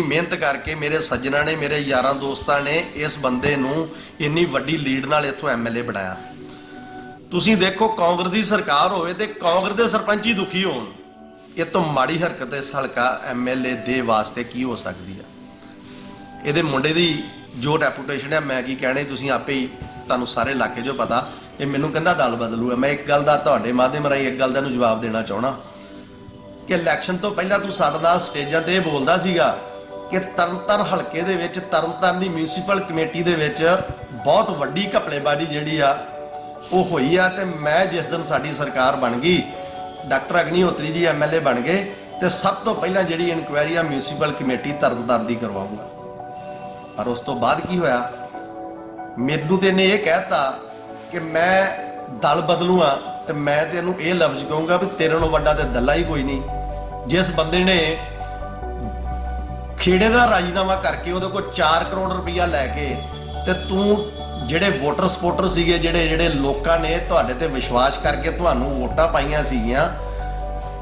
ਇੰਨੀ ਮਿਹਨਤ ਕਰਕੇ ਮੇਰੇ ਸੱਜਣਾ ਨੇ, ਮੇਰੇ ਯਾਰਾਂ ਦੋਸਤਾਂ ਨੇ ਇਸ ਬੰਦੇ ਨੂੰ ਇੰਨੀ ਵੱਡੀ ਲੀਡ ਨਾਲ ਇੱਥੋਂ ਐਮਐਲਏ ਬਣਾਇਆ। ਤੁਸੀਂ ਦੇਖੋ, ਕਾਂਗਰਸ ਦੀ ਸਰਕਾਰ ਹੋਵੇ ਤੇ ਕਾਂਗਰਸ ਦੇ ਸਰਪੰਚ ਹੀ ਦੁਖੀ ਹੋਣ, ਇਹ ਤੋਂ ਮਾੜੀ ਹਰਕਤ ਇਸ ਹਲਕਾ ਐਮਐਲਏ ਦੇ ਵਾਸਤੇ ਕੀ ਹੋ ਸਕਦੀ ਆ। ਇਹਦੇ ਮੁੰਡੇ ਦੀ ਜੋ ਰੈਪੂਟੇਸ਼ਨ ਹੈ, ਮੈਂ ਕੀ ਕਹਿਣੇ, ਤੁਸੀਂ ਆਪੇ ਹੀ, ਤੁਹਾਨੂੰ ਸਾਰੇ ਇਲਾਕੇ 'ਚੋਂ ਪਤਾ। ਇਹ ਮੈਨੂੰ ਕਹਿੰਦਾ ਦਲ ਬਦਲੂ। ਮੈਂ ਇੱਕ ਗੱਲ ਦਾ ਤੁਹਾਡੇ ਮਾਧਿਅਮ ਰਾਹੀਂ ਇੱਕ ਗੱਲ ਦਾ ਨੂੰ ਜਵਾਬ ਦੇਣਾ ਚਾਹਣਾ ਕਿ ਇਲੈਕਸ਼ਨ ਤੋਂ ਪਹਿਲਾਂ ਤੂੰ ਸਾਡੇ ਨਾਲ ਸਟੇਜਾਂ ਤੇ ਇਹ ਬੋਲਦਾ ਸੀਗਾ ਕਿ ਤਰਨਤਾਰਨ ਹਲਕੇ ਦੇ ਵਿੱਚ, ਤਰਨਤਾਰਨ ਦੀ ਮਿਊਨਿਸਪਲ ਕਮੇਟੀ ਦੇ ਵਿੱਚ ਬਹੁਤ ਵੱਡੀ ਘਪਲੇਬਾਜ਼ੀ ਜਿਹੜੀ ਆ ਉਹ ਹੋਈ ਆ। ਤੇ ਮੈਂ ਜਿਸ ਦਿਨ ਸਾਡੀ ਸਰਕਾਰ ਬਣ ਗਈ, ਡਾਕਟਰ ਅਗਨੀਹੋਤਰੀ ਜੀ ਐਮਐਲਏ ਬਣ ਗਏ, ਤੇ ਸਭ ਤੋਂ ਪਹਿਲਾਂ ਜਿਹੜੀ ਇਨਕੁਆਇਰੀ ਆ ਮਿਊਨਿਸਪਲ ਕਮੇਟੀ ਤਰਨਤਾਰਨ ਦੀ ਕਰਵਾਊਗਾ। ਪਰ ਉਸ ਤੋਂ ਬਾਅਦ ਕੀ ਹੋਇਆ, ਮੈਨੂੰ ਤੇ ਇਹਨੇ ਇਹ ਕਹਿਤਾ ਕਿ ਮੈਂ ਦਲ ਬਦਲੂ ਆ, ਤੇ ਮੈਂ ਤੈਨੂੰ ਇਹ ਲਫ਼ਜ਼ ਕਹੂੰਗਾ ਵੀ ਤੇਰੇ ਨਾਲੋਂ ਵੱਡਾ ਤੇ ਦੱਲਾ ਹੀ ਕੋਈ ਨਹੀਂ। ਜਿਸ ਬੰਦੇ ਨੇ ਖੇੜੇ ਦਾ ਰਾਜੀਨਾਮਾ ਕਰਕੇ ਉਹਦੇ ਕੋਲ 4 ਕਰੋੜ ਰੁਪਈਆ ਲੈ ਕੇ, ਤੇ ਤੂੰ ਜਿਹੜੇ ਵੋਟਰ ਸਪੋਰਟਰ ਸੀਗੇ, ਜਿਹੜੇ ਲੋਕਾਂ ਨੇ ਤੁਹਾਡੇ ਤੇ ਵਿਸ਼ਵਾਸ ਕਰਕੇ ਤੁਹਾਨੂੰ ਵੋਟਾਂ ਪਾਈਆਂ ਸੀਗੀਆਂ,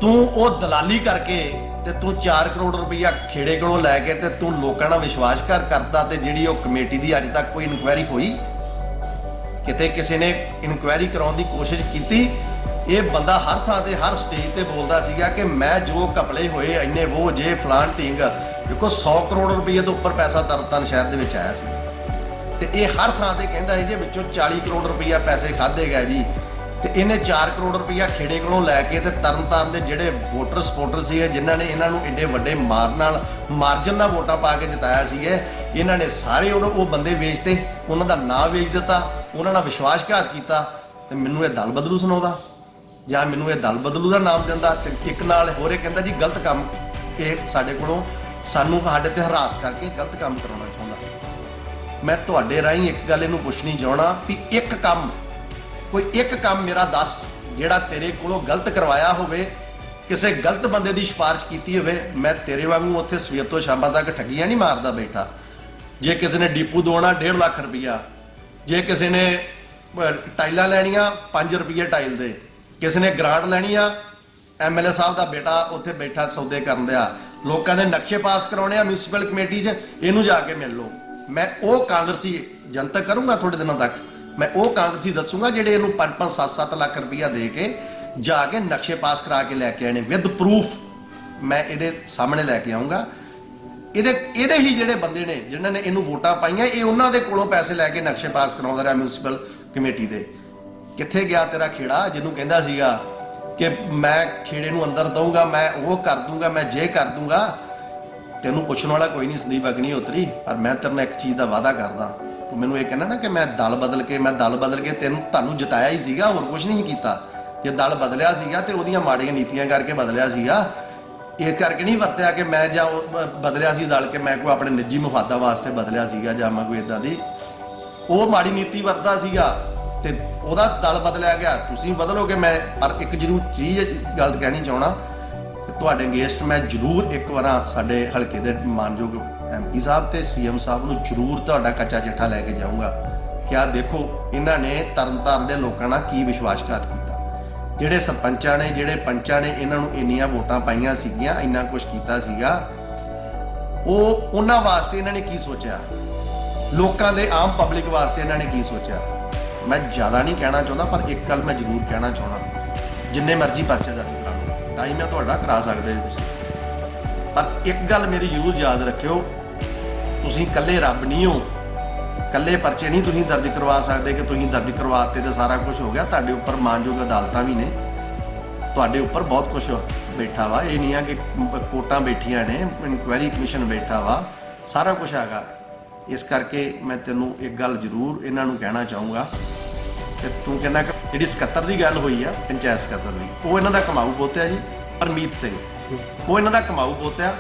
ਤੂੰ ਉਹ ਦਲਾਲੀ ਕਰਕੇ ਤੇ ਤੂੰ 4 ਕਰੋੜ ਰੁਪਈਆ ਖੇੜੇ ਕੋਲੋਂ ਲੈ ਕੇ ਤੇ ਤੂੰ ਲੋਕਾਂ ਨਾਲ ਵਿਸ਼ਵਾਸਘਾਤ ਕਰਤਾ। ਤੇ ਜਿਹੜੀ ਉਹ ਕਮੇਟੀ ਦੀ ਅੱਜ ਤੱਕ ਕੋਈ ਇਨਕੁਆਇਰੀ ਹੋਈ? ਕਿਤੇ ਕਿਸੇ ਨੇ ਇਨਕੁਆਇਰੀ ਕਰਾਉਣ ਦੀ ਕੋਸ਼ਿਸ਼ ਕੀਤੀ? ਇਹ ਬੰਦਾ ਹਰ ਥਾਂ ਤੇ, ਹਰ ਸਟੇਜ ਤੇ ਬੋਲਦਾ ਸੀਗਾ ਕਿ ਮੈਂ ਜੋ ਘਪਲੇ ਹੋਏ ਇੰਨੇ ਉਹ ਜੇ ਫਲਾਨ ਢੀਂਗ। ਦੇਖੋ 100 ਕਰੋੜ ਰੁਪਈਏ ਤੋਂ ਉੱਪਰ ਪੈਸਾ ਤਰਨਤਾਰਨ ਸ਼ਹਿਰ ਦੇ ਵਿੱਚ ਆਇਆ ਸੀ, ਤੇ ਇਹ ਹਰ ਥਾਂ ਤੇ ਕਹਿੰਦਾ ਇਹਦੇ ਵਿੱਚੋਂ 40 ਕਰੋੜ ਰੁਪਈਆ ਪੈਸੇ ਖਾਧੇ ਗਏ ਜੀ। ਤੇ ਇਹਨੇ 4 ਕਰੋੜ ਰੁਪਈਆ ਖੇੜੇ ਕੋਲੋਂ ਲੈ ਕੇ ਤੇ ਤਰਨਤਾਰਨ ਦੇ ਜਿਹੜੇ ਵੋਟਰ ਸਪੋਰਟਰ ਸੀਗੇ, ਜਿਨ੍ਹਾਂ ਨੇ ਇਹਨਾਂ ਨੂੰ ਏਡੇ ਵੱਡੇ ਮਾਰਜਨ ਨਾਲ ਵੋਟਾਂ ਪਾ ਕੇ ਜਿਤਾਇਆ ਸੀਗੇ, ਇਹਨਾਂ ਨੇ ਸਾਰੇ ਉਹ ਬੰਦੇ ਵੇਚਤੇ, ਉਹਨਾਂ ਦਾ ਨਾਂ ਵੇਚ ਦਿੱਤਾ, ਉਹਨਾਂ ਨਾਲ ਵਿਸ਼ਵਾਸਘਾਤ ਕੀਤਾ। ਤੇ ਮੈਨੂੰ ਇਹ ਦਲ ਬਦਲੂ ਸੁਣਾਉਂਦਾ, ਜਾਂ ਮੈਨੂੰ ਇਹ ਦਲ ਬਦਲੂ ਦਾ ਨਾਮ ਦਿੰਦਾ। ਤੇ ਇੱਕ ਨਾਲ ਹੋਰ ਇਹ ਕਹਿੰਦਾ ਜੀ ਗਲਤ ਕੰਮ, ਇਹ ਸਾਡੇ ਕੋਲੋਂ ਸਾਨੂੰ ਸਾਡੇ ਤੇ ਹਰਾਸ ਕਰਕੇ ਗਲਤ ਕੰਮ ਕਰਾਉਣਾ ਚਾਹੁੰਦਾ। ਮੈਂ ਤੁਹਾਡੇ ਰਾਹੀਂ ਇੱਕ ਗੱਲ ਇਹਨੂੰ ਪੁੱਛਣੀ ਚਾਹਣਾ ਵੀ ਕੋਈ ਇੱਕ ਕੰਮ ਮੇਰਾ ਦੱਸ ਜਿਹੜਾ ਤੇਰੇ ਕੋਲੋਂ ਗਲਤ ਕਰਵਾਇਆ ਹੋਵੇ, ਕਿਸੇ ਗਲਤ ਬੰਦੇ ਦੀ ਸਿਫਾਰਿਸ਼ ਕੀਤੀ ਹੋਵੇ। ਮੈਂ ਤੇਰੇ ਵਾਂਗੂ ਉੱਥੇ ਸਵੇਰ ਤੋਂ ਸ਼ਾਮਾਂ ਤੱਕ ਠੱਗੀਆਂ ਨਹੀਂ ਮਾਰਦਾ ਬੈਠਾ। ਜੇ ਕਿਸੇ ਨੇ ਡੀਪੂ ਦਵਾਉਣਾ 1.5 ਲੱਖ ਰੁਪਈਆ, ਜੇ ਕਿਸੇ ਨੇ ਟਾਈਲਾਂ ਲੈਣੀਆਂ 5 ਰੁਪਈਏ ਟਾਈਲ ਦੇ, ਕਿਸੇ ਨੇ ਗ੍ਰਾਂਟ ਲੈਣੀ ਆ, ਐਮਐਲਏ ਸਾਹਿਬ ਦਾ ਬੇਟਾ ਉੱਥੇ ਬੈਠਾ ਸੌਦੇ ਕਰਨ ਦਿਆ, ਲੋਕਾਂ ਦੇ ਨਕਸ਼ੇ ਪਾਸ ਕਰਾਉਣੇ ਆ ਮਿਊਨਿਸਪਲ ਕਮੇਟੀ 'ਚ, ਇਹਨੂੰ ਜਾ ਕੇ ਮਿਲ ਲਓ। ਮੈਂ ਉਹ ਕਾਂਗਰਸੀ ਜਨਤਕ ਕਰੂੰਗਾ ਥੋੜੇ ਦਿਨਾਂ ਤੱਕ, ਮੈਂ ਉਹ ਕਾਂਗਰਸੀ ਦੱਸੂਗਾ ਜਿਹੜੇ ਇਹਨੂੰ 5-5 7-7 ਲੱਖ ਰੁਪਈਆ ਦੇ ਕੇ ਜਾ ਕੇ ਨਕਸ਼ੇ ਪਾਸ ਕਰਾ ਕੇ ਲੈ ਕੇ ਆਣੇ ਵਿਦ ਪ੍ਰੂਫ। ਮੈਂ ਇਹਦੇ ਸਾਹਮਣੇ ਲੈ ਕੇ ਆਉਂਗਾ। ਇਹਦੇ ਹੀ ਜਿਹੜੇ ਬੰਦੇ ਨੇ ਜਿਨ੍ਹਾਂ ਨੇ ਇਹਨੂੰ ਵੋਟਾਂ ਪਾਈਆਂ, ਇਹ ਉਹਨਾਂ ਦੇ ਕੋਲੋਂ ਪੈਸੇ ਲੈ ਕੇ ਨਕਸ਼ੇ ਪਾਸ ਕਰਾਉਂਦਾ ਰਿਹਾ ਮਿਊਨਿਸਪਲ ਕਮੇਟੀ ਦੇ। ਕਿੱਥੇ ਗਿਆ ਤੇਰਾ ਖੇੜਾ ਜਿਹਨੂੰ ਕਹਿੰਦਾ ਸੀਗਾ ਕਿ ਮੈਂ ਖੇੜੇ ਨੂੰ ਅੰਦਰ ਦਊਂਗਾ, ਮੈਂ ਉਹ ਕਰ ਦੂੰਗਾ, ਮੈਂ ਜੇ ਕਰ ਦੂੰਗਾ? ਤੈਨੂੰ ਪੁੱਛਣ ਵਾਲਾ ਕੋਈ ਨਹੀਂ ਸੰਦੀਪ ਅਗਨੀਹੋਤਰੀ, ਪਰ ਮੈਂ ਤੇਰੇ ਨਾਲ ਇੱਕ ਚੀਜ਼ ਦਾ ਵਾਅਦਾ ਕਰਦਾ। ਤੂੰ ਮੈਨੂੰ ਇਹ ਕਹਿੰਦਾ ਨਾ ਕਿ ਮੈਂ ਦਲ ਬਦਲ ਕੇ ਤੁਹਾਨੂੰ ਜਿਤਾਇਆ ਹੀ ਸੀਗਾ, ਹੋਰ ਕੁਝ ਨਹੀਂ ਕੀਤਾ। ਜੇ ਦਲ ਬਦਲਿਆ ਸੀਗਾ ਤੇ ਉਹਦੀਆਂ ਮਾੜੀਆਂ ਨੀਤੀਆਂ ਕਰਕੇ ਬਦਲਿਆ ਸੀਗਾ, ਇਹ ਕਰਕੇ ਨਹੀਂ ਵਰਤਿਆ ਕਿ ਮੈਂ ਜਾਂ ਬਦਲਿਆ ਸੀ ਦਲ ਕੇ ਮੈਂ ਕੋਈ ਆਪਣੇ ਨਿੱਜੀ ਮਫਾਦਾਂ ਵਾਸਤੇ ਬਦਲਿਆ ਸੀਗਾ, ਜਾਂ ਮੈਂ ਕੋਈ ਇਦਾਂ ਦੀ ਉਹ ਮਾੜੀ ਨੀਤੀ ਵਰਤਦਾ ਸੀਗਾ ਤੇ ਉਹਦਾ ਦਲ ਬਦਲਿਆ ਗਿਆ। ਤੁਸੀਂ ਬਦਲੋਗੇ ਮੈਂ, ਪਰ ਇੱਕ ਜ਼ਰੂਰ ਚੀਜ਼ ਗੱਲ ਕਹਿਣੀ ਚਾਹਣਾ ਕਿ ਤੁਹਾਡੇ ਅਗੇਂਸਟ ਮੈਂ ਜ਼ਰੂਰ ਇੱਕ ਵਾਰ ਸਾਡੇ ਹਲਕੇ ਦੇ ਮਾਨਯੋਗ ਐਮਪੀ ਸਾਹਿਬ ਤੇ ਸੀਐਮ ਸਾਹਿਬ ਨੂੰ ਜ਼ਰੂਰ ਤੁਹਾਡਾ ਕੱਚਾ ਚਿੱਠਾ ਲੈ ਕੇ ਜਾਊਂਗਾ ਕਿ ਆਹ ਦੇਖੋ ਇਹਨਾਂ ਨੇ ਤਰਨਤਾਰਨ ਦੇ ਲੋਕਾਂ ਨਾਲ ਕੀ ਵਿਸ਼ਵਾਸਘਾਤ ਕੀਤਾ। ਜਿਹੜੇ ਸਰਪੰਚਾਂ ਨੇ, ਜਿਹੜੇ ਪੰਚਾਂ ਨੇ ਇਹਨਾਂ ਨੂੰ ਇੰਨੀਆਂ ਵੋਟਾਂ ਪਾਈਆਂ ਸੀਗੀਆਂ, ਇੰਨਾ ਕੁਝ ਕੀਤਾ ਸੀਗਾ, ਉਹਨਾਂ ਵਾਸਤੇ ਇਹਨਾਂ ਨੇ ਕੀ ਸੋਚਿਆ? ਲੋਕਾਂ ਦੇ ਆਮ ਪਬਲਿਕ ਵਾਸਤੇ ਇਹਨਾਂ ਨੇ ਕੀ ਸੋਚਿਆ? ਮੈਂ ਜ਼ਿਆਦਾ ਨਹੀਂ ਕਹਿਣਾ ਚਾਹੁੰਦਾ, ਪਰ ਇੱਕ ਗੱਲ ਮੈਂ ਜ਼ਰੂਰ ਕਹਿਣਾ ਚਾਹੁੰਦਾ, ਜਿੰਨੇ ਮਰਜ਼ੀ ਪਰਚੇ ਦਰਜ ਕਰਾ ਲਓ, ਤਾਂ ਹੀ ਮੈਂ ਤੁਹਾਡਾ ਕਰਾ ਸਕਦਾ ਜੀ ਤੁਸੀਂ। ਪਰ ਇੱਕ ਗੱਲ ਮੇਰੀ ਜ਼ਰੂਰ ਯਾਦ ਰੱਖਿਓ, ਤੁਸੀਂ ਇਕੱਲੇ ਰੱਬ ਨਹੀਂ ਹੋ, ਇਕੱਲੇ ਪਰਚੇ ਨਹੀਂ ਤੁਸੀਂ ਦਰਜ ਕਰਵਾ ਸਕਦੇ ਕਿ ਤੁਸੀਂ ਦਰਜ ਕਰਵਾਤੇ ਤੇ ਸਾਰਾ ਕੁਝ ਹੋ ਗਿਆ। ਤੁਹਾਡੇ ਉੱਪਰ ਮਾਨਯੋਗ ਅਦਾਲਤਾਂ ਵੀ ਨੇ, ਤੁਹਾਡੇ ਉੱਪਰ ਬਹੁਤ ਕੁਝ ਬੈਠਾ ਵਾ। ਇਹ ਨਹੀਂ ਆ ਕਿ ਕੋਰਟਾਂ ਬੈਠੀਆਂ ਨੇ, ਇਨਕੁਆਇਰੀ ਕਮਿਸ਼ਨ ਬੈਠਾ ਵਾ, ਸਾਰਾ ਕੁਝ ਹੈਗਾ। ਇਸ ਕਰਕੇ ਮੈਂ ਤੈਨੂੰ ਇੱਕ ਗੱਲ ਜ਼ਰੂਰ ਇਹਨਾਂ ਨੂੰ ਕਹਿਣਾ ਚਾਹੂੰਗਾ ਕਿ ਤੂੰ ਕਹਿੰਦਾ ਕਿ ਜਿਹੜੀ 77 ਦੀ ਗੱਲ ਹੋਈ ਆ ਪੰਚਾਇਤ ਸਕੱਤਰ ਦੀ, ਉਹ ਇਹਨਾਂ ਦਾ ਕਮਾਊ ਪੋਤਿਆ ਜੀ ਪਰਮੀਤ ਸਿੰਘ, ਉਹ ਇਹਨਾਂ ਦਾ ਕਮਾਊ ਪੋਤਿਆ।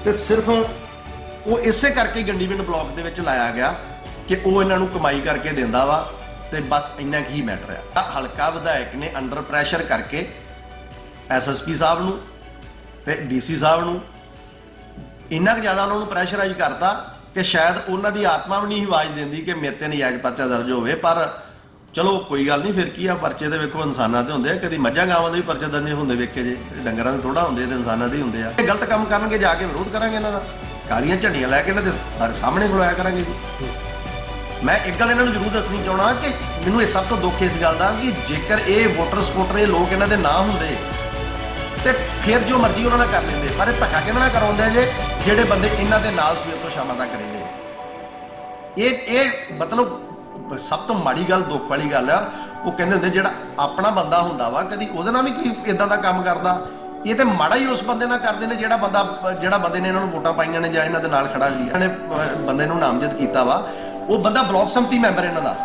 ਤੇ ਸਿਰਫ ਉਹ ਇਸੇ ਕਰਕੇ ਗੰਡੀਵਿੰਡ ਬਲਾਕ ਦੇ ਵਿੱਚ ਲਾਇਆ ਗਿਆ ਕਿ ਉਹ ਇਹਨਾਂ ਨੂੰ ਕਮਾਈ ਕਰਕੇ ਦਿੰਦਾ ਵਾ, ਤੇ ਬਸ ਇੰਨਾ ਕੀ ਮੈਟਰ ਆ। ਹਲਕਾ ਵਿਧਾਇਕ ਨੇ ਅੰਡਰ ਪ੍ਰੈਸ਼ਰ ਕਰਕੇ ਐਸਐਸਪੀ ਸਾਹਿਬ ਨੂੰ ਤੇ ਡੀਸੀ ਸਾਹਿਬ ਨੂੰ ਇੰਨਾ ਕੁ ਜ਼ਿਆਦਾ ਉਹਨਾਂ ਨੂੰ ਪ੍ਰੈਸ਼ਰਾਈਜ਼ ਕਰਤਾ ਕਿ ਸ਼ਾਇਦ ਉਹਨਾਂ ਦੀ ਆਤਮਾ ਵੀ ਨਹੀਂ ਆਵਾਜ਼ ਦਿੰਦੀ ਕਿ ਮੇਰੇ ਤੇ ਨਜਾਇਜ਼ ਪਰਚਾ ਦਰਜ ਹੋਵੇ। ਪਰ ਚਲੋ ਕੋਈ ਗੱਲ ਨਹੀਂ, ਫਿਰ ਕੀ ਆ, ਪਰਚੇ ਦੇ ਵੇਖੋ ਇਨਸਾਨਾਂ ਤੇ ਹੁੰਦੇ ਆ, ਕਦੀ ਮੱਝਾਂ ਗਾਵਾਂ ਦੇ ਵੀ ਪਰਚੇ ਦਰਜ ਹੁੰਦੇ ਵੇਖੇ ਜੇ, ਡੰਗਰਾਂ ਦੇ ਥੋੜਾ ਹੁੰਦੇ ਤੇ ਇਨਸਾਨਾਂ ਦੇ ਹੀ ਹੁੰਦੇ ਆ। ਗਲਤ ਕੰਮ ਕਰਨਗੇ ਜਾ ਕੇ ਵਿਰੋਧ ਕਰਾਂਗੇ ਇਹਨਾਂ ਦਾ। ਕਾਲੀਆਂ ਝੰਡੀਆਂ ਲੈ ਕੇ ਇਹਨਾਂ ਦੇ ਸਾਹਮਣੇ ਖਲੋਇਆ ਕਰਾਂਗੇ ਜੀ। ਮੈਂ ਇੱਕ ਗੱਲ ਇਹਨਾਂ ਨੂੰ ਜ਼ਰੂਰ ਦੱਸਣੀ ਚਾਹਣਾ ਕਿ ਮੈਨੂੰ ਇਹ ਸਭ ਤੋਂ ਦੁੱਖ ਇਸ ਗੱਲ ਦਾ ਕਿ ਜੇਕਰ ਇਹ ਵੋਟਰ ਸਪੋਰਟਰ ਇਹ ਲੋਕ ਇਹਨਾਂ ਦੇ ਨਾ ਹੁੰਦੇ ਤੇ ਫਿਰ ਜੋ ਮਰਜ਼ੀ ਉਹਨਾਂ ਨਾਲ ਕਰ ਲੈਂਦੇ, ਪਰ ਇਹ ਧੱਕਾ ਕਿਹਦੇ ਨਾਲ ਕਰਾਉਂਦੇ ਜੇ ਜਿਹੜੇ ਬੰਦੇ ਇਹਨਾਂ ਦੇ ਨਾਲ ਸਵੇਰ ਤੋਂ ਸ਼ਾਮਾਂ ਤੱਕ ਰਹਿੰਦੇ। ਇਹ ਮਤਲਬ ਸਭ ਤੋਂ ਮਾੜੀ ਗੱਲ, ਦੁੱਖ ਵਾਲੀ ਗੱਲ ਆ। ਉਹ ਕਹਿੰਦੇ ਹੁੰਦੇ ਜਿਹੜਾ ਆਪਣਾ ਬੰਦਾ ਹੁੰਦਾ ਵਾ ਕਦੀ ਉਹਦੇ ਨਾਲ ਵੀ ਕੋਈ ਇਦਾਂ ਦਾ ਕੰਮ ਕਰਦਾ। ਇਹ ਤੇ ਮਾੜਾ ਹੀ ਉਸ ਬੰਦੇ ਨਾਲ ਕਰਦੇ ਨੇ ਜਿਹੜਾ ਬੰਦੇ ਨੇ ਇਹਨਾਂ ਨੂੰ ਵੋਟਾਂ ਪਾਈਆਂ ਨੇ ਜਾਂ ਇਹਨਾਂ ਦੇ ਨਾਲ ਖੜਾ ਸੀ, ਇਹਨਾਂ ਨੇ ਬੰਦੇ ਨੂੰ ਨਾਮਜ਼ਦ ਕੀਤਾ ਵਾ। ਉਹ ਬੰਦਾ ਬਲਾਕ ਸੰਮਤੀ ਮੈਂਬਰ ਇਹਨਾਂ ਦਾ,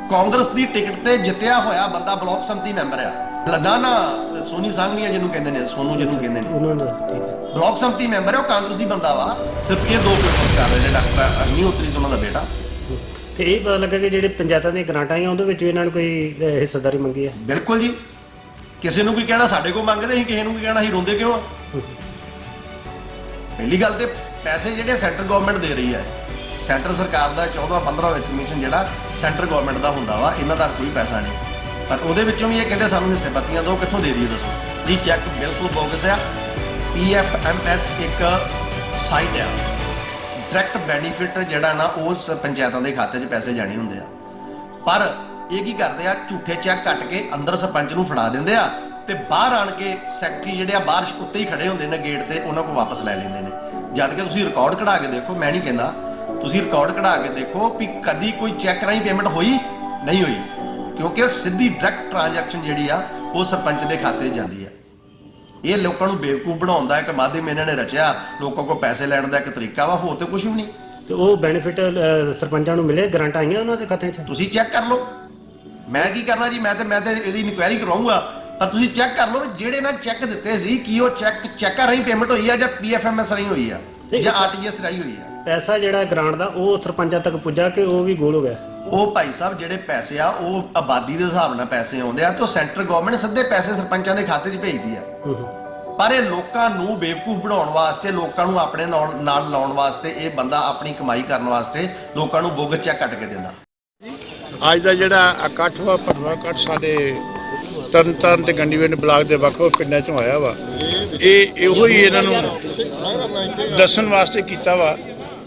ਕਾਂਗਰਸ ਦੀ ਟਿਕਟ ਤੇ ਜਿੱਤਿਆ ਹੋਇਆ ਬੰਦਾ ਬਲਾਕ ਸੰਮਤੀ ਮੈਂਬਰ ਆ। ਲਗਾਨਾ ਸੋਨੀ ਸੰਘੀਆ ਜਿਹਨੂੰ ਕਹਿੰਦੇ ਨੇ, ਸੋਨੂ ਜਿਹਨੂੰ ਕਹਿੰਦੇ ਨੇ, ਬਲਾਕ ਸੰਮਤੀ ਮੈਂਬਰ ਹੈ, ਉਹ ਕਾਂਗਰਸੀ ਬੰਦਾ ਵਾ। ਸਿਰਫ ਇਹ ਦੋ ਪੇਪਰ ਕਰ ਰਹੇ ਨੇ, ਡਾਕਟਰ ਅਗਨੀਹੋਤਰੀ ਤੇ ਉਹਨਾਂ ਦਾ ਬੇਟਾ। ਤੇ ਇਹ ਪਤਾ ਲੱਗਾ ਕਿ ਜਿਹੜੇ ਪੰਚਾਇਤਾਂ ਦੀਆਂ ਗ੍ਰਾਂਟਾਂ ਆਈਆਂ ਉਹਦੇ ਵਿੱਚ ਵੀ ਇਹਨਾਂ ਨੂੰ ਕੋਈ ਹਿੱਸੇਦਾਰੀ ਮੰਗੀ ਹੈ। ਬਿਲਕੁਲ ਜੀ, ਕਿਸੇ ਨੂੰ ਕੋਈ ਕਹਿਣਾ ਸਾਡੇ ਕੋਲ ਮੰਗਦੇ, ਅਸੀਂ ਕਿਸੇ ਨੂੰ ਕੀ ਕਹਿਣਾ, ਅਸੀਂ ਰੋਂਦੇ ਕਿਉਂ ਆ? ਪਹਿਲੀ ਗੱਲ ਤੇ ਪੈਸੇ ਜਿਹੜੇ ਸੈਂਟਰ ਗਵਰਨਮੈਂਟ ਦੇ ਰਹੀ ਹੈ, ਸੈਂਟਰ ਸਰਕਾਰ ਦਾ 14-15 ਵਿੱਚ ਕਮਿਸ਼ਨ ਜਿਹੜਾ ਸੈਂਟਰ ਗਵਰਨਮੈਂਟ ਦਾ ਹੁੰਦਾ ਵਾ, ਇਹਨਾਂ ਦਾ ਕੋਈ ਪੈਸਾ ਨਹੀਂ। ਪਰ ਉਹਦੇ ਵਿੱਚੋਂ ਵੀ ਇਹ ਕਹਿੰਦੇ ਸਾਨੂੰ ਹਿੱਸੇ ਬੱਤੀਆਂ ਦਿਓ, ਕਿੱਥੋਂ ਦੇ ਦਈਏ ਦੱਸੋ ਜੀ? ਚੈੱਕ ਬਿਲਕੁਲ ਬੋਗਸ ਆ। PFMS ਇੱਕ ਸਾਈਟ ਆ, ਡਾਇਰੈਕਟ ਬੈਨੀਫਿਟ ਜਿਹੜਾ ਨਾ ਉਸ ਪੰਚਾਇਤਾਂ ਦੇ ਖਾਤੇ 'ਚ ਪੈਸੇ ਜਾਣੇ ਹੁੰਦੇ ਆ। ਪਰ ਇਹ ਕੀ ਕਰਦੇ ਆ, ਝੂਠੇ ਚੈੱਕ ਕੱਟ ਕੇ ਅੰਦਰ ਸਰਪੰਚ ਨੂੰ ਫੜਾ ਦਿੰਦੇ ਆ ਤੇ ਬਾਹਰ ਆਣ ਕੇ ਸੈਕਟਰੀ ਜਿਹੜੇ ਆ ਬਾਹਰ ਉੱਤੇ ਹੀ ਖੜੇ ਹੁੰਦੇ ਨੇ ਗੇਟ ਤੇ, ਉਹਨਾਂ ਕੋਲ ਵਾਪਸ ਲੈ ਲੈਂਦੇ ਨੇ। ਜਦ ਕਿ ਤੁਸੀਂ ਰਿਕਾਰਡ ਕਢਾ ਕੇ ਦੇਖੋ, ਮੈਂ ਨਹੀਂ ਕਹਿੰਦਾ, ਤੁਸੀਂ ਰਿਕਾਰਡ ਕਢਾ ਕੇ ਦੇਖੋ ਵੀ ਕਦੀ ਕੋਈ ਚੈੱਕ ਰਾਹੀਂ ਪੇਮੈਂਟ ਹੋਈ ਨਹੀਂ ਹੋਈ, ਕਿਉਂਕਿ ਉਹ ਸਿੱਧੀ ਡਾਇਰੈਕਟ ਟ੍ਰਾਂਜੈਕਸ਼ਨ ਜਿਹੜੀ ਆ ਉਹ ਸਰਪੰਚ ਦੇ ਖਾਤੇ 'ਚ ਜਾਂਦੀ ਆ। ਇਹ ਲੋਕਾਂ ਨੂੰ ਬੇਵਕੂਫ ਬਣਾਉਣ ਦਾ ਇੱਕ ਮਾਧਿਅਮ ਇਹਨਾਂ ਨੇ ਰਚਿਆ, ਲੋਕਾਂ ਕੋਲ ਪੈਸੇ ਲੈਣ ਦਾ ਇੱਕ ਤਰੀਕਾ ਵਾ, ਹੋਰ ਤੇ ਕੁਝ ਵੀ ਨਹੀਂ। ਤੇ ਉਹ ਬੈਨੀਫਿਟ ਸਰਪੰਚਾਂ ਨੂੰ ਮਿਲੇ, ਗ੍ਰਾਂਟਾਂ ਆਈਆਂ ਉਹਨਾਂ ਦੇ ਖਾਤੇ 'ਚ? ਤੁਸੀਂ ਚੈੱਕ ਕਰ ਲਓ, ਮੈਂ ਕੀ ਕਰਨਾ ਜੀ, ਮੈਂ ਤੇ ਇਹਦੀ ਇਨਕੁਆਇਰੀ ਕਰਾਉਂਗਾ। ਪਰ ਤੁਸੀਂ ਚੈੱਕ ਕਰ ਲਓ ਜਿਹੜੇ ਨਾਲ ਚੈੱਕ ਦਿੱਤੇ ਸੀ, ਕੀ ਉਹ ਚੈੱਕਾਂ ਰਾਹੀਂ ਪੇਮੈਂਟ ਹੋਈ ਆ ਜਾਂ PFMS ਰਾਹੀਂ ਹੋਈ ਆ ਜਾਂ RTS ਰਾਹੀਂ ਹੋਈ ਆ। ਪੈਸਾ ਜਿਹੜਾ ਗ੍ਰਾਂਟ ਦਾ ਉਹ ਸਰਪੰਚਾਂ ਤੱਕ ਪੁੱਜਾ ਕਿ ਉਹ ਵੀ ਗੋਲ ਹੋ ਗਿਆ? ਉਹ ਭਾਈ ਸਾਹਿਬ ਜਿਹੜੇ ਪੈਸੇ ਆ ਉਹ ਆਬਾਦੀ ਦੇ ਹਿਸਾਬ ਨਾਲ ਪੈਸੇ ਆਉਂਦੇ ਆ ਤੇ ਉਹ ਸੈਂਟਰ ਗਵਰਨਮੈਂਟ ਸਿੱਧੇ ਪੈਸੇ ਸਰਪੰਚਾਂ ਦੇ ਖਾਤੇ 'ਚ ਭੇਜਦੀ ਆ। ਪਰ ਇਹ ਲੋਕਾਂ ਨੂੰ ਬੇਵਕੂਫ ਬਣਾਉਣ ਵਾਸਤੇ, ਲੋਕਾਂ ਨੂੰ ਆਪਣੇ ਨਾਲ ਲਾਉਣ ਵਾਸਤੇ, ਇਹ ਬੰਦਾ ਆਪਣੀ ਕਮਾਈ ਕਰਨ ਵਾਸਤੇ ਲੋਕਾਂ ਨੂੰ ਬੋਗਸ ਚੈੱਕ ਕੱਟ ਕੇ ਦਿੰਦਾ। ਅੱਜ ਦਾ ਜਿਹੜਾ ਇਕੱਠ ਵਾ, ਭਰਵਾਂ ਇਕੱਠ ਸਾਡੇ ਤਰਨਤਾਰਨ ਤੇ ਗੰਡੀਵੇਲ ਬਲਾਕ ਦੇ ਵੱਖ-ਵੱਖ ਪਿੰਡਾਂ 'ਚੋਂ ਆਇਆ ਵਾ। ਇਹੋ ਹੀ ਇਹਨਾਂ ਨੂੰ ਦੱਸਣ ਵਾਸਤੇ ਕੀਤਾ ਵਾ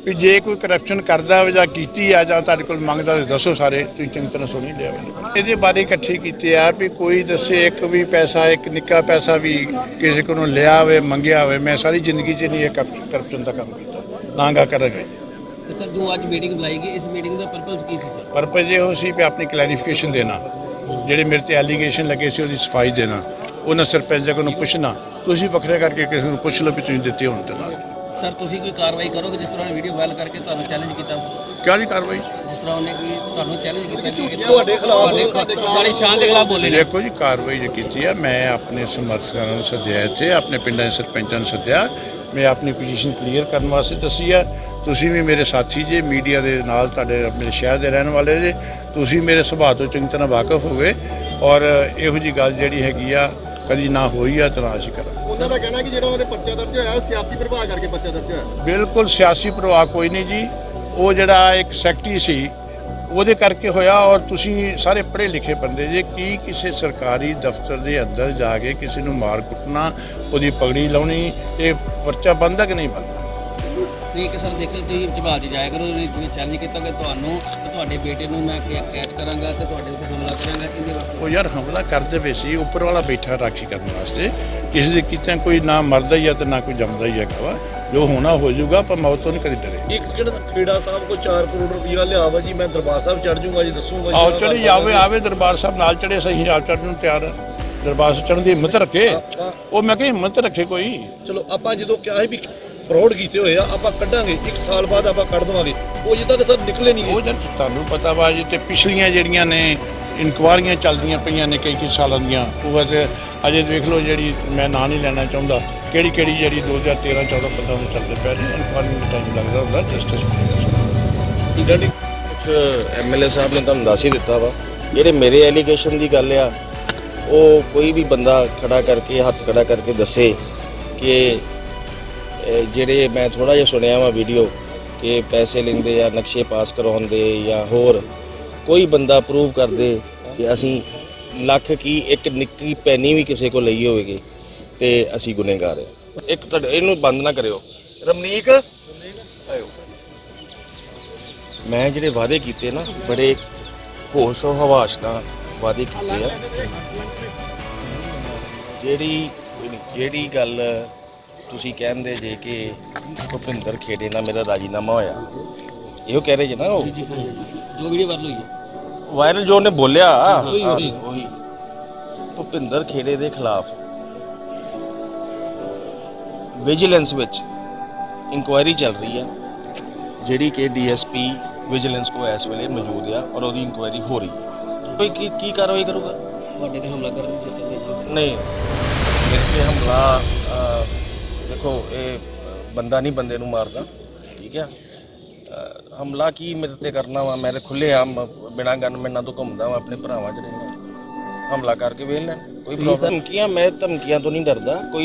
ਵੀ ਜੇ ਕੋਈ ਕਰਪਸ਼ਨ ਕਰਦਾ ਵਾ ਜਾਂ ਕੀਤੀ ਆ ਜਾਂ ਤੁਹਾਡੇ ਕੋਲ ਮੰਗਦਾ ਤਾਂ ਦੱਸੋ, ਸਾਰੇ ਤੁਸੀਂ ਚੰਗੀ ਤਰ੍ਹਾਂ ਸੁਣੀ ਲਿਆ। ਇਹਦੇ ਬਾਰੇ ਇਕੱਠੇ ਕੀਤੇ ਆ ਵੀ ਕੋਈ ਦੱਸੇ ਇੱਕ ਵੀ ਪੈਸਾ, ਇੱਕ ਨਿੱਕਾ ਪੈਸਾ ਵੀ ਕਿਸੇ ਕੋਲੋਂ ਲਿਆ ਹੋਵੇ, ਮੰਗਿਆ ਹੋਵੇ। ਮੈਂ ਸਾਰੀ ਜ਼ਿੰਦਗੀ 'ਚ ਨਹੀਂ ਇਹ ਕਰਪਸ਼ਨ ਦਾ ਕੰਮ ਕੀਤਾ, ਨਾਂਗਾ ਕਰਾਂਗਾ। ਤੇ ਸਰ ਜੋ ਅੱਜ ਮੀਟਿੰਗ ਬੁਲਾਈ ਗਈ, ਇਸ ਮੀਟਿੰਗ ਦਾ ਪਰਪਸ ਕੀ ਸੀ ਸਰ? ਪਰਪਸ ਇਹੋ ਸੀ ਵੀ ਆਪਣੀ ਕਲੈਰੀਫਿਕੇਸ਼ਨ ਦੇਣਾ, ਜਿਹੜੇ ਮੇਰੇ ਤੇ ਐਲੀਗੇਸ਼ਨ ਲੱਗੇ ਸੀ ਉਹਦੀ ਸਫਾਈ ਦੇਣਾ। ਉਹਨਾਂ ਸਰਪੰਚ ਕੋਲੋਂ ਪੁੱਛਣਾ, ਤੁਸੀਂ ਵੱਖਰੇ ਕਰਕੇ ਕਿਸੇ ਨੂੰ ਪੁੱਛ ਲਓ ਵੀ ਤੁਸੀਂ ਦਿੱਤੇ ਹੋਣ ਤੇ ਨਾਲ। ਸਰ ਤੁਸੀਂ ਕੋਈ ਕਾਰਵਾਈ ਕਰੋਗੇ ਜਿਸ ਤਰ੍ਹਾਂ ਵੀਡੀਓ ਵਾਇਰਲ ਕਰਕੇ ਤੁਹਾਨੂੰ ਚੈਲੰਜ ਕੀਤਾ? ਕਿਹੜੀ ਕਾਰਵਾਈ? ਜਿਸ ਤਰ੍ਹਾਂ ਉਹਨੇ ਕੀ ਤੁਹਾਨੂੰ ਚੈਲੰਜ ਕੀਤਾ ਕਿ ਤੁਹਾਡੇ ਖਿਲਾਫ ਸ਼ਾਨ ਦੇ ਖਿਲਾਫ ਬੋਲੇ? ਦੇਖੋ ਜੀ, ਕਾਰਵਾਈ ਜੋ ਕੀਤੀ ਆ, ਮੈਂ ਆਪਣੇ ਸਮਰਥਕਾਂ ਨੂੰ ਸੱਦਿਆ ਇੱਥੇ, ਆਪਣੇ ਪਿੰਡਾਂ ਦੇ ਸਰਪੰਚਾਂ ਨੂੰ ਸੱਦਿਆ, ਮੈਂ ਆਪਣੀ ਪੋਜੀਸ਼ਨ ਕਲੀਅਰ ਕਰਨ ਵਾਸਤੇ ਦੱਸੀ ਆ। ਤੁਸੀਂ ਵੀ ਮੇਰੇ ਸਾਥੀ ਜੇ, ਮੀਡੀਆ ਦੇ ਨਾਲ, ਤੁਹਾਡੇ ਮੇਰੇ ਸ਼ਹਿਰ ਦੇ ਰਹਿਣ ਵਾਲੇ ਜੇ, ਤੁਸੀਂ ਮੇਰੇ ਸੁਭਾਅ ਤੋਂ ਚੰਗੀ ਤਰ੍ਹਾਂ ਵਾਕਫ ਹੋਵੇ ਔਰ ਇਹੋ ਜੀ ਗੱਲ ਜਿਹੜੀ ਹੈਗੀ ਆ ਕਦੀ ਨਾ ਹੋਈ ਆ ਤਾਂ ਨਾ ਅਸੀਂ ਕਰਾਂ। ਉਹਨਾਂ ਦਾ ਕਹਿਣਾ ਕਿ ਜਿਹੜਾ ਉਹਦੇ ਪਰਚਾ ਦਰਜ ਹੋਇਆ ਉਹ ਸਿਆਸੀ ਪ੍ਰਭਾਵ ਕਰਕੇ ਪਰਚਾ ਦਰਜ ਹੋਇਆ। ਬਿਲਕੁਲ ਸਿਆਸੀ ਪ੍ਰਭਾਵ ਕੋਈ ਨਹੀਂ ਜੀ, ਉਹ ਜਿਹੜਾ ਇੱਕ ਸੈਕਟਰੀ ਸੀ ਉਹਦੇ ਕਰਕੇ ਹੋਇਆ। ਔਰ ਤੁਸੀਂ ਸਾਰੇ ਪੜ੍ਹੇ ਲਿਖੇ ਬੰਦੇ ਜੇ, ਕੀ ਕਿਸੇ ਸਰਕਾਰੀ ਦਫ਼ਤਰ ਦੇ ਅੰਦਰ ਜਾ ਕੇ ਕਿਸੇ ਨੂੰ ਮਾਰ ਕੁੱਟਣਾ, ਉਹਦੀ ਪਗੜੀ ਲਾਉਣੀ, ਇਹ ਪਰਚਾ ਬਣਦਾ ਕਿ ਨਹੀਂ ਬਣਦਾ? ਤੁਸੀਂ ਕਿ ਸਰ ਦੇਖੋ, ਤੁਸੀਂ ਜਵਾਬ 'ਚ ਜਾਇਆ ਕਰੋ, ਜਿਵੇਂ ਚੈਲੰਜ ਕੀਤਾ ਕਿ ਤੁਹਾਨੂੰ ਤੇ ਤੁਹਾਡੇ ਬੇਟੇ ਨੂੰ ਮੈਂ ਕੈਚ ਕਰਾਂਗਾ ਤੇ ਤੁਹਾਡੇ ਉੱਤੇ ਹਮਲਾ ਕਰਾਂਗਾ, ਇਹਦੇ ਵਾਸਤੇ? ਉਹ ਯਾਰ ਹਮਲਾ ਕਰਦੇ ਪਏ ਸੀ, ਉੱਪਰ ਵਾਲਾ ਬੈਠਾ ਰਾਖੀ ਕਰਨ ਵਾਸਤੇ। ਕਿਸੇ ਦੇ ਕੀਤਿਆਂ ਕੋਈ ਨਾ ਮਰਦਾ ਹੀ ਆ ਤੇ ਨਾ ਕੋਈ ਜੰਮਦਾ ਹੀ ਹੈਗਾ ਵਾ। ਜੋ ਹੋਣਾ ਹੋ ਜਾਊਗਾ, ਪਰ ਮੌਤ ਤੋਂ ਨਹੀਂ ਕਦੀ ਡਰੇ। ਇੱਕ ਜਿਹੜਾ ਖੇੜਾ ਸਾਹਿਬ ਕੋ 4 ਕਰੋੜ ਰੁਪਇਆ ਲਿਆ ਵਾ ਜੀ, ਮੈਂ ਦਰਬਾਰ ਸਾਹਿਬ ਚੜ ਜਾਊਂਗਾ ਜੀ, ਦੱਸੂਗਾ। ਆਓ ਚੜੀ ਜਾਵੇ, ਆਵੇ ਦਰਬਾਰ ਸਾਹਿਬ ਨਾਲ ਚੜੇ, ਸਹੀ ਆਪ ਚੜ੍ਹਨ ਨੂੰ ਤਿਆਰ ਆ। ਦਰਬਾਰ ਸਾਹਿਬ ਚੜ੍ਹਨ ਦੀ ਹਿੰਮਤ ਰੱਖੇ, ਉਹ ਮੈਂ ਕਿਹਾ ਹਿੰਮਤ ਰੱਖੇ ਕੋਈ। ਚਲੋ ਆਪਾਂ ਜਦੋਂ ਕਿਹਾ ਸੀ ਵੀ ਫਰੋਡ ਕੀਤੇ ਹੋਏ ਆ ਆਪਾਂ ਕੱਢਾਂਗੇ, 1 ਸਾਲ ਬਾਅਦ ਆਪਾਂ ਕੱਢ ਦੇਵਾਂਗੇ, ਉਹ ਜਿੱਦਾਂ ਦੇ ਸਰ ਨਿਕਲੇ ਨਹੀਂ। ਉਹ ਜਦ ਤੁਹਾਨੂੰ ਪਤਾ ਵਾ ਜੀ, ਤੇ ਪਿਛਲੀਆਂ ਜਿਹੜੀਆਂ ਨੇ ਇਨਕੁਆਰੀਆਂ ਚੱਲਦੀਆਂ ਪਈਆਂ ਨੇ ਕਈ ਸਾਲਾਂ ਦੀਆਂ, ਉਹ ਅਜੇ ਦੇਖ ਲਓ, ਜਿਹੜੀ ਮੈਂ ਨਾਂ ਨਹੀਂ ਲੈਣਾ ਚਾਹੁੰਦਾ, ਕਿਹੜੀ ਜਿਹੜੀ 2013, 14, 15 ਨੂੰ ਚੱਲਦੇ ਪਏ ਨੇ ਇਨਕੁਆਰੀ ਨੂੰ ਟਾਈਮ ਲੱਗਦਾ ਹੁੰਦਾ ਜਸਟਿਸ। ਕੁਛ MLA ਸਾਹਿਬ ਨੇ ਤੁਹਾਨੂੰ ਦੱਸ ਹੀ ਦਿੱਤਾ ਵਾ। ਜਿਹੜੇ ਮੇਰੇ ਐਲੀਗੇਸ਼ਨ ਦੀ ਗੱਲ ਆ, ਉਹ ਕੋਈ ਵੀ ਬੰਦਾ ਖੜਾ ਕਰਕੇ, ਹੱਥ ਖੜਾ ਕਰਕੇ ਦੱਸੇ ਕਿ ਜਿਹੜੇ ਮੈਂ ਥੋੜ੍ਹਾ ਜਿਹਾ ਸੁਣਿਆ ਵਾ ਵੀਡੀਓ ਕਿ ਪੈਸੇ ਲੈਂਦੇ ਆ, ਨਕਸ਼ੇ ਪਾਸ ਕਰਵਾਉਂਦੇ ਜਾਂ ਹੋਰ, ਕੋਈ ਬੰਦਾ ਪ੍ਰੂਵ ਕਰਦੇ ਕਿ ਅਸੀਂ ਲੱਖ ਕੀ ਇੱਕ ਨਿੱਕੀ ਪੈਨੀ ਵੀ ਕਿਸੇ ਕੋਲ ਲਈ ਹੋਵੇਗੀ ਤੇ ਅਸੀਂ ਗੁਨੇਗਾਰ ਹਾਂ। ਇੱਕ ਇਹਨੂੰ ਬੰਦ ਨਾ ਕਰਿਓ। ਰਮਨੀਕ ਮੈਂ ਜਿਹੜੇ ਵਾਅਦੇ ਕੀਤੇ ਨਾ ਬੜੇ ਹੋਸ਼ ਹਵਾਸ ਨਾਲ ਵਾਅਦੇ ਕੀਤੇ ਆ। ਜਿਹੜੀ ਗੱਲ ਤੁਸੀਂ ਕਹਿੰਦੇ ਜੇ ਕਿ ਭੁਪਿੰਦਰ ਖੇੜੇ ਨਾਲ ਮੇਰਾ ਰਾਜੀਨਾਮਾ ਹੋਇਆ, ਇਹੋ ਕਹਿ ਰਹੇ ਜੇ ਨਾ ਉਹ ਜੋ ਵੀਡੀਓ ਵਾਇਰਲ ਹੋਈ ਹੈ ਵਾਇਰਲ ਜੋ ਉਹਨੇ ਬੋਲਿਆ ਉਹੀ। ਉਹੀ ਭੁਪਿੰਦਰ ਖੇੜੇ ਦੇ ਖਿਲਾਫ ਵਿਜੀਲੈਂਸ ਵਿੱਚ ਇਨਕੁਆਇਰੀ ਚੱਲ ਰਹੀ ਆ, ਜਿਹੜੀ ਕਿ ਡੀਐਸਪੀ ਵਿਜੀਲੈਂਸ ਕੋ ਇਸ ਵੇਲੇ ਮੌਜੂਦ ਆ ਔਰ ਉਹਦੀ ਇਨਕੁਆਇਰੀ ਹੋ ਰਹੀ ਹੈ। ਕੋਈ ਕੀ ਕਾਰਵਾਈ ਕਰੂਗਾ? ਤੁਹਾਡੇ ਤੇ ਹਮਲਾ ਕਰਨ ਦੀ ਸੋਚਦੇ ਜੀ? ਨਹੀਂ, ਮੇਰੇ ਤੇ ਹਮਲਾ ਦੇਖੋ ਇਹ ਬੰਦਾ ਨਹੀਂ ਬੰਦੇ ਨੂੰ ਮਾਰਦਾ, ਠੀਕ ਹੈ। ਹਮਲਾ ਕੀ ਮੇਰੇ ਤੇ ਕਰਨਾ ਵਾ? ਮੇਰੇ ਖੁੱਲੇ ਆਮ ਬਿਨਾਂ ਗਨਮੈਨਾਂ ਤੋਂ ਘੁੰਮਦਾ ਵਾ, ਆਪਣੇ ਭਰਾਵਾਂ ਚ ਰਹਿੰਦਾ, ਹਮਲਾ ਕਰਕੇ ਵੇਖ ਲੈਣ, ਕੋਈ ਪ੍ਰੋਬਲਮ। ਧਮਕੀਆਂ, ਮੈਂ ਧਮਕੀਆਂ ਤੋਂ ਨਹੀਂ ਡਰਦਾ,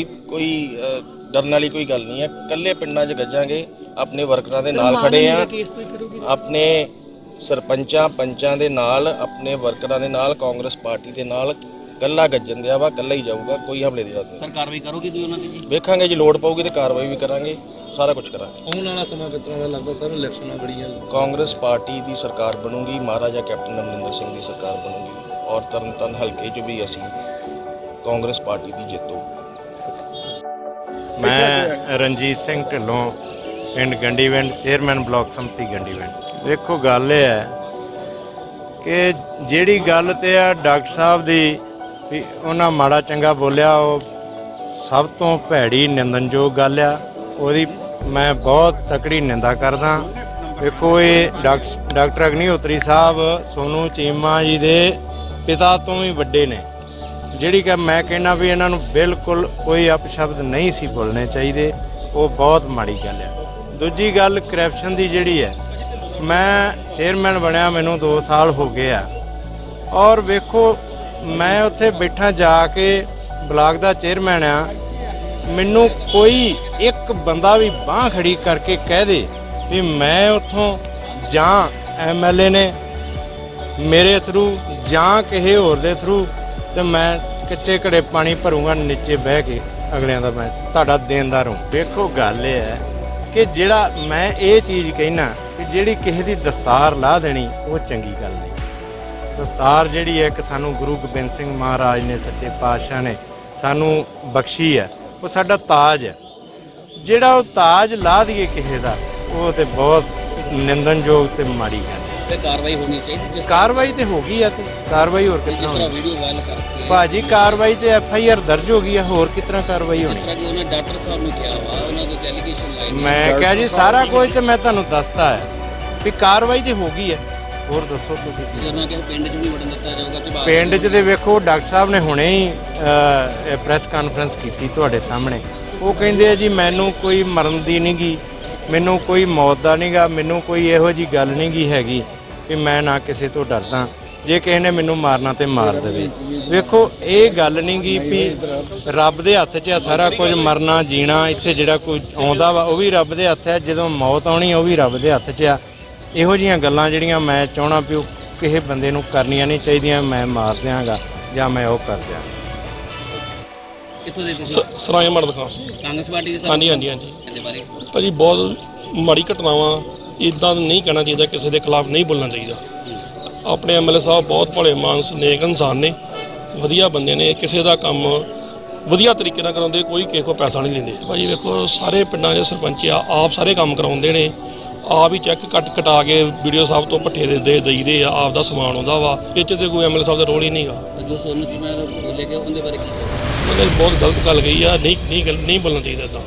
ਕੋਈ ਡਰਨ ਵਾਲੀ ਕੋਈ ਗੱਲ ਨਹੀਂ ਹੈ। ਇਕੱਲੇ ਪਿੰਡਾਂ 'ਚ ਗੱਜਾਂਗੇ, ਆਪਣੇ ਵਰਕਰਾਂ ਦੇ ਨਾਲ ਖੜੇ ਆ, ਆਪਣੇ ਸਰਪੰਚਾਂ ਪੰਚਾਂ ਦੇ ਨਾਲ, ਆਪਣੇ ਵਰਕਰਾਂ ਦੇ ਨਾਲ, ਕਾਂਗਰਸ ਪਾਰਟੀ ਦੇ ਨਾਲ ਕੱਲਾ ਗੱਜਣ ਦਿਆ ਵਾ, ਕੱਲਾ ਹੀ ਜਾਊਗਾ, ਕੋਈ ਹਮਲੇ ਦੀ ਗੱਲ ਨਹੀਂ। ਸਰ ਕਾਰਵਾਈ ਕਰੋਗੇ ਤੁਸੀਂ ਉਹਨਾਂ ਦੀ ਜੀ? ਵੇਖਾਂਗੇ ਜੀ, ਲੋੜ ਪਊਗੀ ਤੇ ਕਾਰਵਾਈ ਵੀ ਕਰਾਂਗੇ, ਸਾਰਾ ਕੁਝ ਕਰਾਂਗੇ। ਆਉਣ ਵਾਲਾ ਸਮਾਂ ਕਿਸ ਤਰ੍ਹਾਂ ਦਾ ਲੱਗਦਾ ਸਰ? ਇਲੈਕਸ਼ਨਾਂ ਬੜੀਆਂ ਕਾਂਗਰਸ ਪਾਰਟੀ ਦੀ ਸਰਕਾਰ ਬਣੂਗੀ, ਮਹਾਰਾਜਾ ਕੈਪਟਨ ਅਮਰਿੰਦਰ ਸਿੰਘ ਦੀ ਸਰਕਾਰ ਬਣੂਗੀ ਔਰ ਤਰਨਤਾਰਨ ਹਲਕੇ 'ਚ ਵੀ ਅਸੀਂ ਕਾਂਗਰਸ ਪਾਰਟੀ ਦੀ ਜਿੱਤ ਹੋਊਗੀ। ਮੈਂ ਰਣਜੀਤ ਸਿੰਘ ਢਿੱਲੋਂ, ਪਿੰਡ ਗੰਡੀਵਿੰਡ, ਚੇਅਰਮੈਨ ਬਲਾਕ ਸੰਮਤੀ ਗੰਡੀਵਿੰਡ। ਦੇਖੋ ਗੱਲ ਇਹ ਹੈ ਕਿ ਜਿਹੜੀ ਗੱਲ ਤੇ ਆ ਡਾਕਟਰ ਸਾਹਿਬ ਦੀ ਵੀ ਉਹਨਾਂ ਮਾੜਾ ਚੰਗਾ ਬੋਲਿਆ, ਉਹ ਸਭ ਤੋਂ ਭੈੜੀ ਨਿੰਦਣਯੋਗ ਗੱਲ ਆ। ਉਹਦੀ ਮੈਂ ਬਹੁਤ ਤਕੜੀ ਨਿੰਦਾ ਕਰਦਾ। ਵੇਖੋ ਇਹ ਡਾਕਟਰ ਅਗਨੀਹੋਤਰੀ ਸਾਹਿਬ ਸੋਨੂ ਚੀਮਾ ਜੀ ਦੇ ਪਿਤਾ ਤੋਂ ਵੀ ਵੱਡੇ ਨੇ, ਜਿਹੜੀ ਕਿ ਮੈਂ ਕਹਿੰਦਾ ਵੀ ਇਹਨਾਂ ਨੂੰ ਬਿਲਕੁਲ ਕੋਈ ਅਪਸ਼ਬਦ ਨਹੀਂ ਸੀ ਬੋਲਣੇ ਚਾਹੀਦੇ, ਉਹ ਬਹੁਤ ਮਾੜੀ ਗੱਲ ਆ। ਦੂਜੀ ਗੱਲ ਕਰਪਸ਼ਨ ਦੀ ਜਿਹੜੀ ਹੈ, ਮੈਂ ਚੇਅਰਮੈਨ ਬਣਿਆ ਮੈਨੂੰ 2 ਸਾਲ ਹੋ ਗਏ ਆ, ਔਰ ਵੇਖੋ ਮੈਂ ਉੱਥੇ ਬੈਠਾ ਜਾ ਕੇ ਬਲਾਕ ਦਾ ਚੇਅਰਮੈਨ ਆ, ਮੈਨੂੰ ਕੋਈ ਇੱਕ ਬੰਦਾ ਵੀ ਬਾਂਹ ਖੜੀ ਕਰਕੇ ਕਹਿ ਦੇ ਵੀ ਮੈਂ ਉੱਥੋਂ ਜਾਂ ਐਮਐਲਏ ਨੇ ਮੇਰੇ ਥਰੂ ਜਾਂ ਕਿਸੇ ਹੋਰ ਦੇ ਥਰੂ ਤੇ ਮੈਂ ਕੱਚੇ ਘੜੇ ਪਾਣੀ ਭਰੂੰਗਾ ਨੀਚੇ ਬਹਿ ਕੇ ਅਗਲਿਆਂ ਦਾ, ਮੈਂ ਤੁਹਾਡਾ ਦੇਣਦਾਰ ਹਾਂ। ਵੇਖੋ ਗੱਲ ਇਹ ਹੈ ਕਿ ਜਿਹੜਾ ਮੈਂ ਇਹ ਚੀਜ਼ ਕਹਿਣਾ ਕਿ ਜਿਹੜੀ ਕਿਸੇ ਦੀ ਦਸਤਾਰ ਲਾਹ ਦੇਣੀ ਉਹ ਚੰਗੀ ਗੱਲ ਨਹੀਂ। ਦਸਤਾਰ ਜਿਹੜੀ ਹੈ ਕਿ ਸਾਨੂੰ ਗੁਰੂ ਗੋਬਿੰਦ ਸਿੰਘ ਮਹਾਰਾਜ ਨੇ, ਸੱਚੇ ਪਾਤਸ਼ਾਹ ਨੇ ਸਾਨੂੰ ਬਖਸ਼ੀ ਹੈ, ਉਹ ਸਾਡਾ ਤਾਜ ਹੈ। ਜਿਹੜਾ ਉਹ ਤਾਜ ਲਾਹ ਦਈਏ ਕਿਸੇ ਦਾ, ਉਹ ਤੇ ਬਹੁਤ ਨਿੰਦਣਯੋਗ ਤੇ ਮਾੜੀ ਗੱਲ ਹੈ। ਤੇ ਕਾਰਵਾਈ ਹੋਣੀ ਚਾਹੀਦੀ ਜਿਸ ਕਾਰਵਾਈ ਤੇ ਹੋ ਗਈ ਆ, ਤੇ ਕਾਰਵਾਈ ਹੋਰ ਕਿਤਨਾ ਤਰ੍ਹਾਂ ਹੋਣੀ? ਵੀਡੀਓ ਵਾਇਰਲ ਕਰਕੇ ਭਾਜੀ ਕਾਰਵਾਈ ਤੇ ਐਫਆਈਆਰ ਦਰਜ ਹੋ ਗਈ ਆ, ਹੋਰ ਕਿਤਨਾ ਕਾਰਵਾਈ ਹੋਣੀ? ਜਿਸ ਤਰ੍ਹਾਂ ਕਿ ਉਹਨੇ ਡਾਕਟਰ ਸਾਹਿਬ ਨੂੰ ਕਿਹਾ ਵਾ, ਉਹਨਾਂ ਦੇ ਐਲੀਗੇਸ਼ਨ ਲਾਏ ਨੇ। ਮੈਂ ਕਿਹਾ ਜੀ ਸਾਰਾ ਕੁਝ ਤੇ ਮੈਂ ਤੁਹਾਨੂੰ ਦੱਸਤਾ ਹੈ ਵੀ ਕਾਰਵਾਈ ਤੇ ਹੋ ਗਈ ਹੈ, ਹੋਰ ਦੱਸੋ ਤੁਸੀਂ ਕੀ? ਉਹਨਾਂ ਕਿਹਾ ਪਿੰਡ 'ਚ ਵੀ ਵੜਨ ਦਿੱਤਾ ਜਾਊਗਾ ਤੇ ਬਾਅਦ ਪਿੰਡ 'ਚ ਦੇ ਵੇਖੋ ਡਾਕਟਰ ਸਾਹਿਬ ਨੇ ਹੁਣੇ ਹੀ ਪ੍ਰੈਸ ਕਾਨਫਰੰਸ ਕੀਤੀ ਤੁਹਾਡੇ ਸਾਹਮਣੇ। ਉਹ ਕਹਿੰਦੇ ਆ ਜੀ ਮੈਨੂੰ ਕੋਈ ਮਰਨ ਦੀ ਨਹੀਂ ਗੀ, ਮੈਨੂੰ ਕੋਈ ਮੌਤ ਦਾ ਨਹੀਂ ਗਾ, ਮੈਨੂੰ ਕੋਈ ਇਹੋ ਜੀ ਗੱਲ ਨਹੀਂ ਗੀ ਹੈਗੀ ਕਿ ਮੈਂ ਨਾ ਕਿਸੇ ਤੋਂ ਡਰਦਾ, ਜੇ ਕਿਸੇ ਨੇ ਮੈਨੂੰ ਮਾਰਨਾ ਤੇ ਮਾਰ ਦੇਵੇ। ਵੇਖੋ ਇਹ ਗੱਲ ਨਹੀਂ ਗੀ ਵੀ ਰੱਬ ਦੇ ਹੱਥ 'ਚ ਆ ਸਾਰਾ ਕੁਝ, ਮਰਨਾ ਜੀਣਾ ਇੱਥੇ ਜਿਹੜਾ ਕੋਈ ਆਉਂਦਾ ਵਾ ਉਹ ਵੀ ਰੱਬ ਦੇ ਹੱਥ ਹੈ, ਜਦੋਂ ਮੌਤ ਆਉਣੀ ਉਹ ਵੀ ਰੱਬ ਦੇ ਹੱਥ 'ਚ ਆ। ਇਹੋ ਜਿਹੀਆਂ ਗੱਲਾਂ ਜਿਹੜੀਆਂ ਮੈਂ ਚਾਹਣਾ ਵੀ ਉਹ ਕਿਸੇ ਬੰਦੇ ਨੂੰ ਕਰਨੀਆਂ ਨਹੀਂ ਚਾਹੀਦੀਆਂ, ਮੈਂ ਮਾਰ ਦਿਆਂਗਾ ਜਾਂ ਮੈਂ ਉਹ ਕਰ ਦਿਆਂਗਾ। ਕਿੱਥੋਂ ਦੇ ਤੁਸੀਂ? ਸਰਾਏ ਮਰਦ ਖਾਂ। ਕਾਂਗਰਸ ਪਾਰਟੀ ਦੇ ਹਾਂਜੀ ਹਾਂਜੀ ਹਾਂਜੀ ਇਹਦੇ ਬਾਰੇ ਭਾਜੀ ਬਹੁਤ ਮਾੜੀ ਘਟਨਾਵਾਂ, ਇੱਦਾਂ ਨਹੀਂ ਕਹਿਣਾ ਚਾਹੀਦਾ, ਕਿਸੇ ਦੇ ਖਿਲਾਫ ਨਹੀਂ ਬੋਲਣਾ ਚਾਹੀਦਾ। ਆਪਣੇ ਐਮਐਲਏ ਸਾਹਿਬ ਬਹੁਤ ਭਲੇ ਮਾਨਸ ਨੇਕ ਇਨਸਾਨ ਨੇ, ਵਧੀਆ ਬੰਦੇ ਨੇ, ਕਿਸੇ ਦਾ ਕੰਮ ਵਧੀਆ ਤਰੀਕੇ ਨਾਲ ਕਰਾਉਂਦੇ, ਕੋਈ ਕਿਸੇ ਕੋਲ ਪੈਸਾ ਨਹੀਂ ਲੈਂਦੇ। ਭਾਜੀ ਵੇਖੋ ਸਾਰੇ ਪਿੰਡਾਂ ਦੇ ਸਰਪੰਚ ਆ, ਆਪ ਸਾਰੇ ਕੰਮ ਕਰਾਉਂਦੇ ਨੇ, ਆਪ ਹੀ ਚੈੱਕ ਕਟਾ ਕੇ ਵੀਡੀਓ ਸਾਹਿਬ ਤੋਂ ਪੱਠੇ ਦੇ ਦਈਦੇ ਆ, ਆਪ ਦਾ ਸਮਾਨ ਆਉਂਦਾ ਵਾ, ਇਹ 'ਚ ਤੇ ਕੋਈ ਐਮਐਲਏ ਸਾਹਿਬ ਦਾ ਰੋਲ ਹੀ ਨਹੀਂਗਾ। ਜੋ ਸੋਨੂੰ ਚੀਮਾ ਬੋਲੇ ਗਏ ਉਹਦੇ ਬਾਰੇ ਕੀ? ਉਹਨੇ ਬਹੁਤ ਗਲਤ ਗੱਲ ਕਹੀ ਆ, ਨਹੀਂ ਬੋਲਣਾ ਚਾਹੀਦਾ ਇੱਦਾਂ।